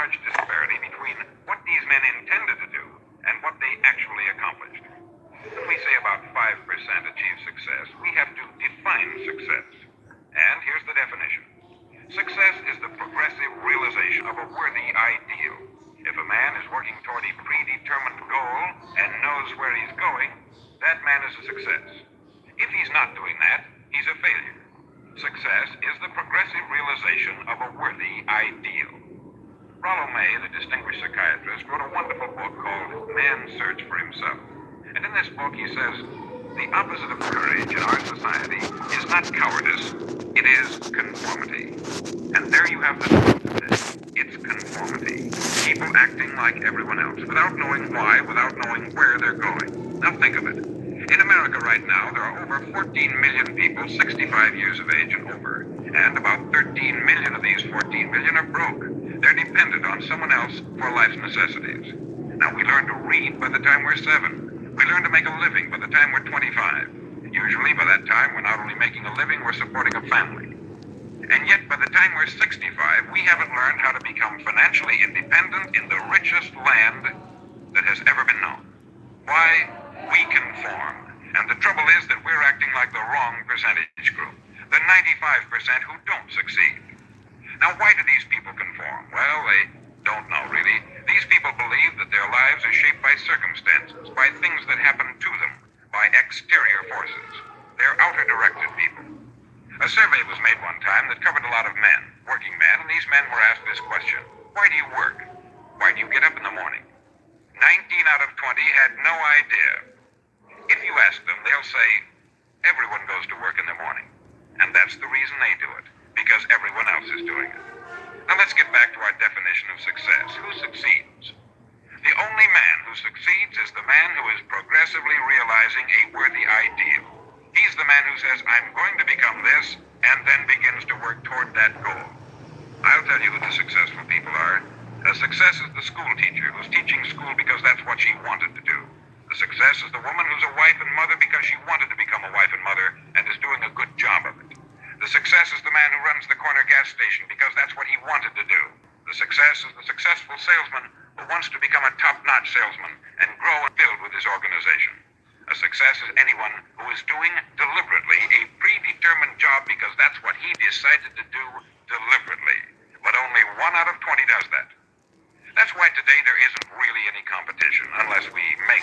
large disparity between what these men intended to do and what they actually accomplished. When we say about 5% achieve success, we have to define success. And here's the definition. Success is the progressive realization of a worthy ideal. If a man is working toward a predetermined goal and knows where he's going, that man is a success. If he's not doing that, he's a failure. Success is the progressive realization of a worthy ideal. Rollo May, the distinguished psychiatrist, wrote a wonderful book called Man's Search for Himself. And in this book he says, the opposite of courage in our society is not cowardice, it is conformity. And there you have the truth. It's conformity. People acting like everyone else, without knowing why, without knowing where they're going. Now think of it. In America right now, there are over 14 million people 65 years of age and over. And about 13 million of these 14 million are broke. They're dependent on someone else for life's necessities. Now we learn to read by the time we're 7. We learn to make a living by the time we're 25. Usually by that time we're not only making a living, we're supporting a family. And yet by the time we're 65, we haven't learned how to become financially independent in the richest land that has ever been known. Why? We conform. And the trouble is that we're acting like the wrong percentage group. The 95% who don't succeed. Now why do these people conform? Well, they don't know really. These people believe that their lives are shaped by circumstances, by things that happen to them, by exterior forces. They're outer-directed people. A survey was made one time that covered a lot of men, working men, and these men were asked this question: why do you work? Why do you get up in the morning? 19 out of 20 had no idea. If you ask them, they'll say, everyone goes to work in the morning. And that's the reason they do it, because everyone else is doing it. Now let's get back to our definition of success. Who succeeds? The only man who succeeds is the man who is progressively realizing a worthy ideal. He's the man who says, I'm going to become this, and then begins to work toward that goal. I'll tell you who the successful people are. A success is the school teacher who's teaching school because that's what she wanted to do. The success is the woman who's a wife and mother because she wanted to become a wife and mother and is doing a good job of it. The success is the man who runs the corner gas station because that's what he wanted to do. The success is the successful salesman who wants to become a top-notch salesman and grow and build with his organization. A success is anyone who is doing deliberately a predetermined job because that's what he decided to do deliberately. But only 1 out of 20 does that. That's why today there isn't really any competition unless we make it.